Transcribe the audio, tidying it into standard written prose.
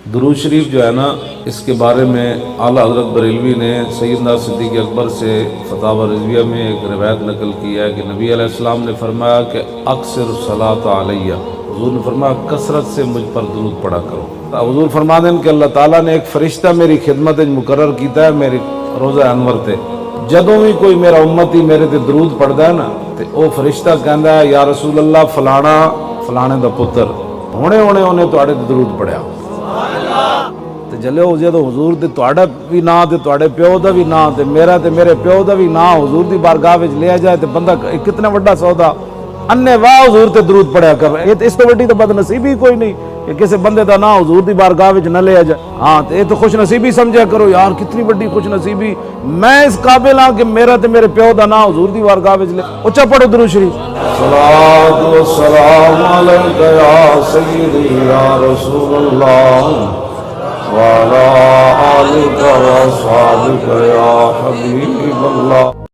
दुरूद शरीफ जो है ना, इसके बारे में आला हज़रत बरेलवी ने सैयदना सिद्दीक़ अकबर से फतावा रिज़विया में एक रिवायत नकल की है कि नबी अलैहिस्सलाम ने फरमाया कि अक्सर सलात अलैया, हुज़ूर ने फरमाया कसरत से मुझ पर दुरूद पढ़ा करो। हुज़ूर फरमाते हैं कि अल्लाह ताला ने एक फरिश्ता मेरी खिदमत मुकर्रर कीता है मेरे रोज़ा अनवर ते, जदों भी कोई मेरा उम्मती मेरे ते दरूद पढ़दा है ना ते ओ फरिश्ता कहंदा है या रसूल अल्लाह फलाना फलाने दा पुत्र हुणे हुणे उन्हें तुहाडे ते दरूद पढ़िया। ते जल्ले जदों हुजूर ते तुहाडा भी ना ते तुहाडे प्यो दा भी ना ते मेरे प्यो दा भी ना हुजूर दी बारगाह विच लिया जाए ते बंदा कितना वड्डा सौदा अन्ने वाह हुजूर ते दरूद पढ़िया कर। इस तो वड्डी तो बदनसीबी कोई नहीं कि किसी बंदे दा ना हुजूर दी बारगाह विच न लिया जाए। हाँ तो ये तो खुश नसीबी समझा करो यार, कितनी वड्डी खुश नसीबी, मैं इस काबिल हाँ कि मेरा ते मेरे प्यो दा ना हुजूर दी बारगाह विच ले। उच्चा पढ़ो दुरूद शरीफ। सलात व सलाम अलैका या सय्यदी या रसूल अल्लाह व अला आलिका व अस्हाबिका या हबीब अल्लाह।